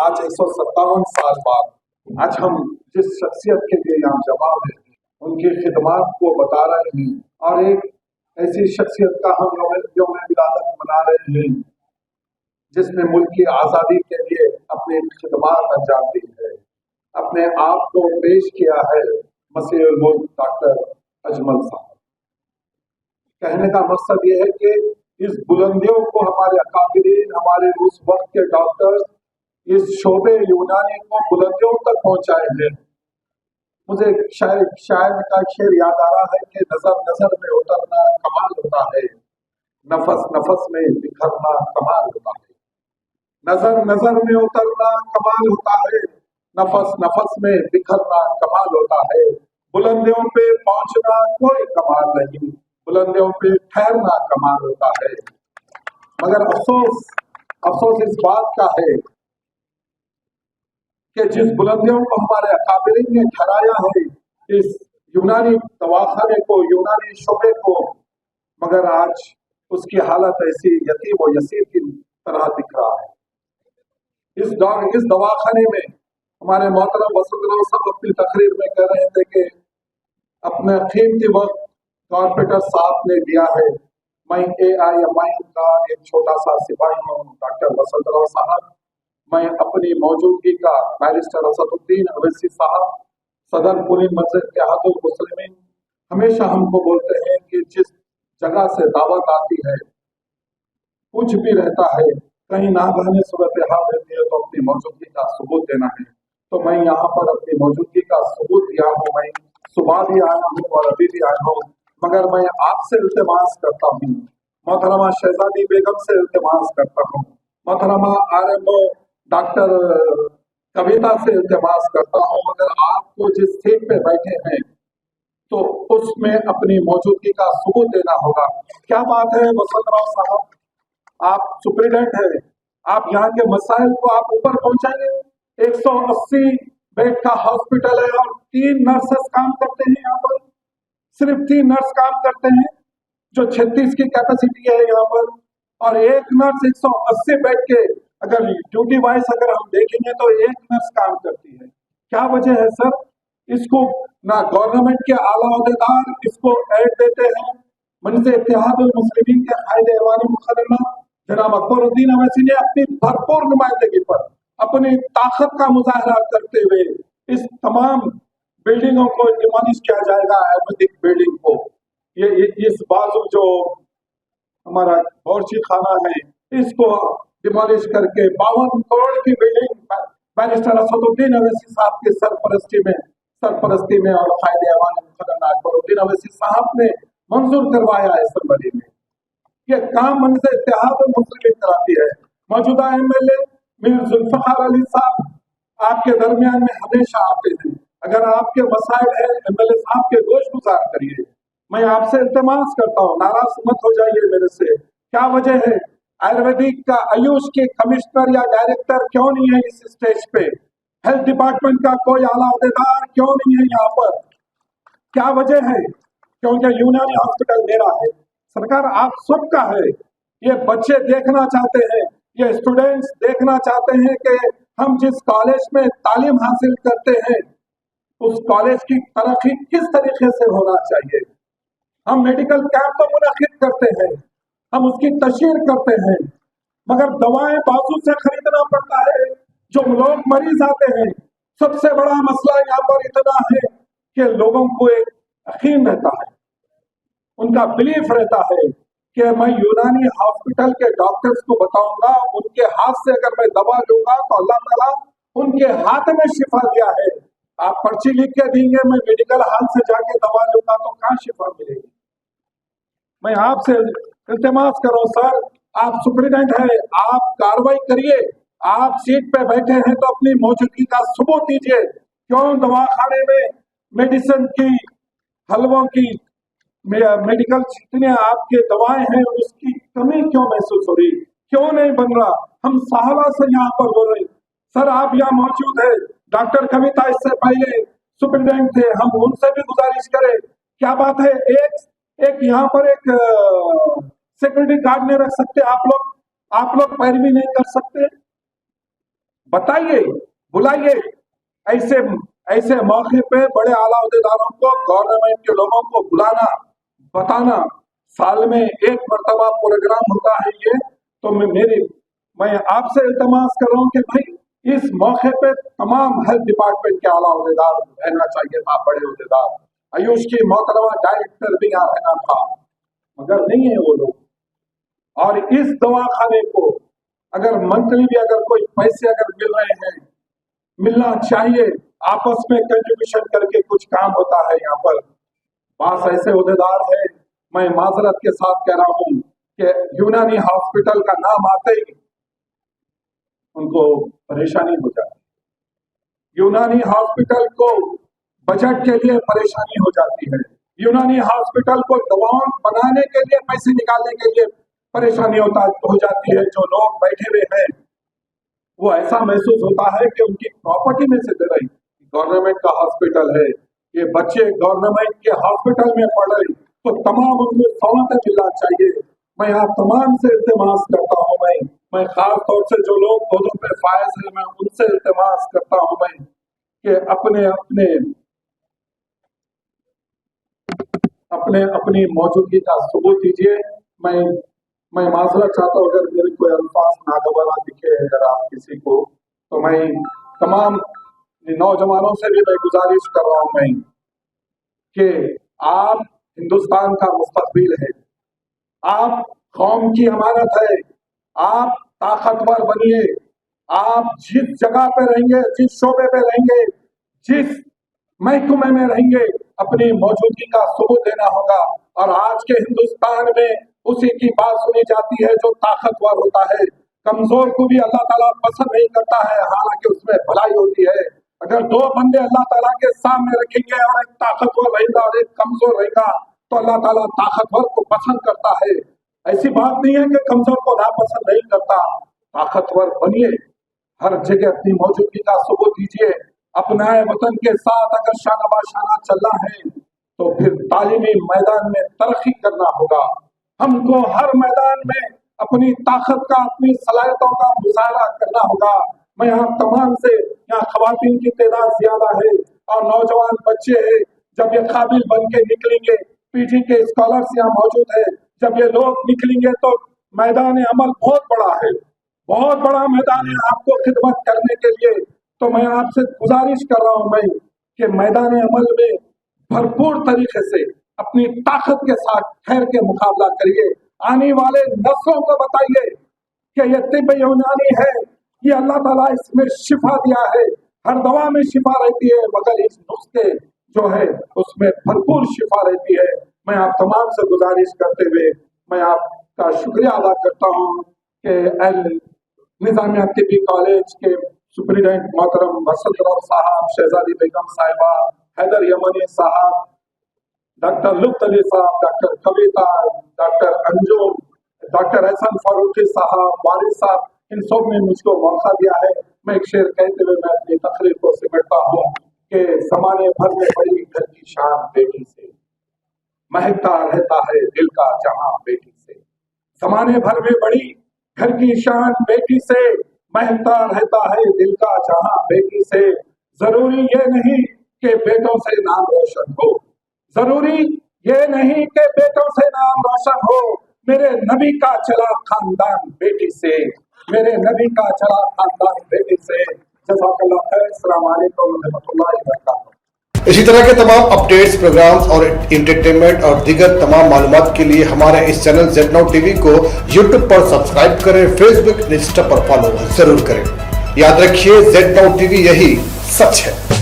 आज 157 साल बाद आज हम जिस शख्सियत के लिए यहाँ जमा हैं उनकी खिदमत को बता रहे हैं और एक ऐसी शख्सियत का हम यौम विलादत मना रहे हैं जिसने मुल्क की आज़ादी के लिए अपनी खिदमत अंजाम दी है, अपने आप को पेश किया है मसीहुल मुल्क डॉक्टर अजमल साहब। कहने का मकसद ये है कि इस बुलंदियों को हमारे अकाबिरीन, हमारे उस वक्त के डॉक्टर्स इस शोबे यूनानी को बुलंदियों तक पहुंचाए हैं। मुझे शायर का शेर याद आ रहा है कि नजर नजर में उतरना कमाल होता है, नफस नफस में बिखरना कमाल होता है। नजर नजर में उतरना कमाल होता है, नफस नफस में बिखरना कमाल होता है। बुलंदियों पे पहुंचना कोई कमाल नहीं, बुलंदियों पे ठहरना कमाल होता है। मगर अफसोस इस बात का है कि जिस बुलंदियों को हमारे अकाबिरीन ने ठहराया है, इस यूनानी दवाखाने को, यूनानी शोबे को, मगर आज उसकी हालत ऐसी यतीम और यसीर की तरह दिख रहा है। इस दवाखाने में हमारे मोहतरम वसंतराव साहब अपनी तकरीर में कह रहे थे कि अपने कीमती वक्त कॉर्पोरेटर साहब ने दिया है। मैं AIMI का एक छोटा सा सिपाही हूँ, डॉक्टर वसंतराव साहब। मैं अपनी मौजूदगी का बैरिस्टर असदुद्दीन अवैसी साहब, सदर पुलिस मस्जिद इत्तेहादुल मुस्लिमीन, हमेशा हमको बोलते हैं कि जिस जगह से दावत आती है, कुछ भी रहता है, कहीं नागहानी सूरत हाल रहती है तो अपनी मौजूदगी का सबूत देना है। तो मैं यहाँ पर अपनी मौजूदगी का सबूत दिया हूँ। मैं सुबह भी आया हूँ और अभी भी आया हूँ, मगर मैं आपसे इल्तिमास करता हूँ, मोहतरमा शहजादी बेगम से इल्तिमास करता हूँ, मोहतरमा RMO डॉक्टर कविता से इल्तिमास करता हूँ, अगर आपको जिस सीट पे बैठे हैं तो उसमें अपनी मौजूदगी का सबूत देना होगा। क्या बात है वसंतराव साहब, आप सुप्रीडेंट है, आप यहाँ के मसाइल को आप ऊपर पहुंचाएंगे। 180 बेड का हॉस्पिटल है और 3 नर्सेस काम करते हैं यहाँ पर, सिर्फ 3 नर्स काम करते हैं, जो 36 की कैपेसिटी है यहाँ पर, और एक नर्स 180 बेड के अगर ड्यूटी वाइज अगर हम देखेंगे तो एक नर्स काम करती है। क्या वजह है सर? इसको ना गवर्नमेंट के आला अहदेदार इसको ऐड देते हैं। मजलिस इत्तेहादुल मुस्लिमीन के कायद ऐवान मुकर्रमा जनाब अकबरुद्दीन अवैसी ने अपनी भरपूर नुमाइंदगी पर अपनी ताकत का मुजाहरा करते हुए इस तमाम बिल्डिंगों को डिमोलिश किया जाएगा, आयुर्वेदिक बिल्डिंग को, ये इस बाजू जो हमारा बावर्ची खाना है इसको डिमोलिश करके 52 करोड़ की बिल्डिंग बैरिस्टर असदुद्दीन अवैसी साहब की सरपरस्ती में और कायदे ऐवान मुकर्रमा अकबरुद्दीन अवैसी साहब ने मंजूर करवाया है असम्बली में। ये काम मजलिस इत्तेहादुल मुस्लिमीन कराती है। मौजूदा MLA मीर जुल्फकार अली साहब आपके दरमियान में हमेशा आते हैं। अगर आपके मसाइल है MLA साहब के गोश गुजार करिए। मैं आपसे इल्तिमास करता हूँ, नाराज मत हो जाइए मेरे से। क्या वजह है आयुर्वेदिक का आयुष के कमिश्नर या डायरेक्टर क्यों नहीं है इस स्टेज पे? हेल्थ डिपार्टमेंट का कोई आला अहदेदार क्यों नहीं है यहाँ पर? क्या वजह है? क्योंकि यूनानी हॉस्पिटल मेरा है, सरकार आप सबका है। ये बच्चे देखना चाहते हैं, ये स्टूडेंट्स देखना चाहते हैं कि हम जिस कॉलेज में तालीम हासिल करते हैं उस कॉलेज की तरक्की किस तरीके से होना चाहिए। हम मेडिकल कैंप तो मुनक्किद करते हैं, हम उसकी तशहीर करते हैं, मगर दवाएं बाजू से खरीदना पड़ता है। जो लोग मरीज आते हैं, सबसे बड़ा मसला यहाँ पर इतना है कि लोगों को एक यकीन रहता है, उनका बिलीफ रहता है कि मैं यूनानी हॉस्पिटल के डॉक्टर्स को बताऊंगा, उनके हाथ से अगर मैं दवा लूंगा तो अल्लाह ताला उनके हाथ में शिफा दिया है। आप पर्ची लिख के देंगे, मैं मेडिकल हॉल से जाके दवा लूंगा तो कहाँ शिफा मिलेगी? मैं आपसे इल्तिमास करो सर, आप सुप्रीडेंट है, आप कार्रवाई करिए। आप सीट पे बैठे हैं तो अपनी मौजूदगी का सबूत दीजिए। क्यों दवाखाने में मेडिसिन की, हलवों की, मेडिकल जितने आपके दवाएं हैं उसकी कमी क्यों महसूस हो रही, क्यों नहीं बन रहा? हम साहला से यहाँ पर बोल रहे सर, आप यहाँ मौजूद है, डॉक्टर कविता इससे पहले सुप्रीडेंट थे, हम उनसे भी गुजारिश करें। क्या बात है, एक यहाँ पर एक सिक्योरिटी गार्ड नहीं रख सकते आप लोग पैरवी नहीं कर सकते? बताइए, बुलाइए। ऐसे मौके पे बड़े आला अहदेदारों को, गवर्नमेंट के लोगों को बुलाना, बताना। साल में एक मरतबा प्रोग्राम होता है ये, तो मैं आपसे इल्तमास कर रहा हूँ कि भाई इस मौके पे तमाम हेल्थ डिपार्टमेंट के आला अहदेदार रहना चाहिए था, बड़े अहदेदार। आयुष की मोहतरमा डायरेक्टर भी यहाँ रहना था, मगर नहीं है वो लोग। और इस दवाखाने को अगर मंथली भी अगर कोई पैसे अगर मिल रहे हैं, मिलना चाहिए, आपस में कंट्रीब्यूशन करके कुछ काम होता है। यहाँ पर पास ऐसे अहदेदार है, मैं माजरत के साथ कह रहा हूँ कि यूनानी हॉस्पिटल का नाम आते ही उनको परेशानी हो जाती है। यूनानी हॉस्पिटल को बजट के लिए परेशानी हो जाती है। यूनानी हॉस्पिटल को दवाओं बनाने के लिए, पैसे निकालने के लिए परेशानी हो जाती है। जो लोग बैठे हुए हैं वो ऐसा महसूस होता है कि उनकी प्रॉपर्टी में से दे रही। गवर्नमेंट का हॉस्पिटल है, ये बच्चे गवर्नमेंट के हॉस्पिटल में पढ़ रहे, तो तमाम उनको सहूलतें मिलना चाहिए। मैं आप तमाम से इल्तिमास करता हूँ, मैं खास तौर से जो लोग पौधों पे फायज है, मैं उनसे इल्तिमास करता हूँ मैं कि अपनी मौजूदगी का सबूत दीजिए। मैं माजरत चाहता हूँ अगर मेरे कोई अल्फाज नागवारा दिखे अगर आप किसी को, तो मैं तमाम नौजवानों से भी मैं गुजारिश कर रहा हूँ मैं कि आप हिंदुस्तान का मुस्तकबिल है, आप कौम की अमानत है, आप ताकतवर बनिए। आप जिस जगह पे रहेंगे, जिस शोबे पे रहेंगे, जिस महकमे में रहेंगे, अपनी मौजूदगी का सबूत देना होगा। और आज के हिंदुस्तान में उसी की बात सुनी जाती है जो ताकतवर होता है। कमजोर को भी अल्लाह ताला पसंद नहीं करता है, हालांकि उसमें भलाई होती है। अगर दो बंदे अल्लाह ताला के सामने रखेंगे और एक ताकतवर रहेगा और एक कमजोर रहेगा, तो अल्लाह ताला ताकतवर को पसंद करता है। ऐसी बात नहीं है कि कमजोर को नापसंद नहीं करता। ताकतवर बनिए, हर जगह अपनी मौजूदगी का सबूत दीजिए। अपनाए वतन के साथ अगर शाना बाशाना चलना है तो फिर तालीमी मैदान में तरक्की करना होगा। हमको हर मैदान में अपनी ताकत का, अपनी सलाहियतों का मुजाहरा करना होगा। मैं यहाँ तमाम से, यहाँ खवातीन की तादाद ज्यादा है और नौजवान बच्चे हैं, जब ये काबिल बन के निकलेंगे, पीजी के स्कॉलर्स यहाँ मौजूद है, जब ये लोग निकलेंगे तो मैदान अमल बहुत बड़ा है, बहुत बड़ा मैदान है आपको खिदमत करने के लिए। तो मैं आपसे गुजारिश कर रहा हूँ मैं कि मैदान अमल में भरपूर तरीके से अपनी ताकत के साथ ठहर के मुकाबला करिए। आने वाले नस्लों को बताइए कि ये तिब्ब यूनानी है, ये अल्लाह ताला इसमें शिफा दिया है। हर दवा में शिफा रहती है, मगर इस नुस्खे जो है उसमें भरपूर शिफा रहती है। मैं आप तमाम से गुजारिश करते हुए मैं आपका शुक्रिया अदा करता हूँ कि निजामिया तिब्बी कॉलेज के सुप्रीडेंट मोहतरम मसदर साहब, शहजादी बेगम साहिबा, हैदर यमनी साहब, डॉक्टर लुत्फ अली साहब, डॉक्टर कविता, डॉक्टर अंजुम, डॉक्टर एहसन फारूकी साहब, वारिस साहब, इन सब ने मुझको मौका दिया है। मैं एक शेर कहते हुए मैं अपनी तकरीर को सिमटता हूँ कि ज़माने भर में बड़ी घर की शान बेटी से, महकता रहता है दिल का जहां बेटी से। ज़माने भर में बड़ी घर की शान बेटी से, महकता रहता है दिल का जहां बेटी से। जरूरी ये नहीं कि बेटों से नाम रोशन हो, जरूरी ये नहीं कि बेटों से नाम रोशन हो। मेरे नबी का चला खानदान बेटी से, मेरे नबी का चला खानदान बेटी से। जज़ाकल्लाह खैर। अस्सलाम वालेकुम व रहमतुल्लाहि व बरकातहू। इसी तरह के तमाम अपडेट्स, प्रोग्राम्स और एंटरटेनमेंट और दीगर तमाम मालूमात के लिए हमारे इस चैनल Z-Now TV को YouTube पर सब्सक्राइब करें, फेसबुक, इंस्टा पर फॉलो जरूर करें। याद रखिए Z-Now TV यही सच है।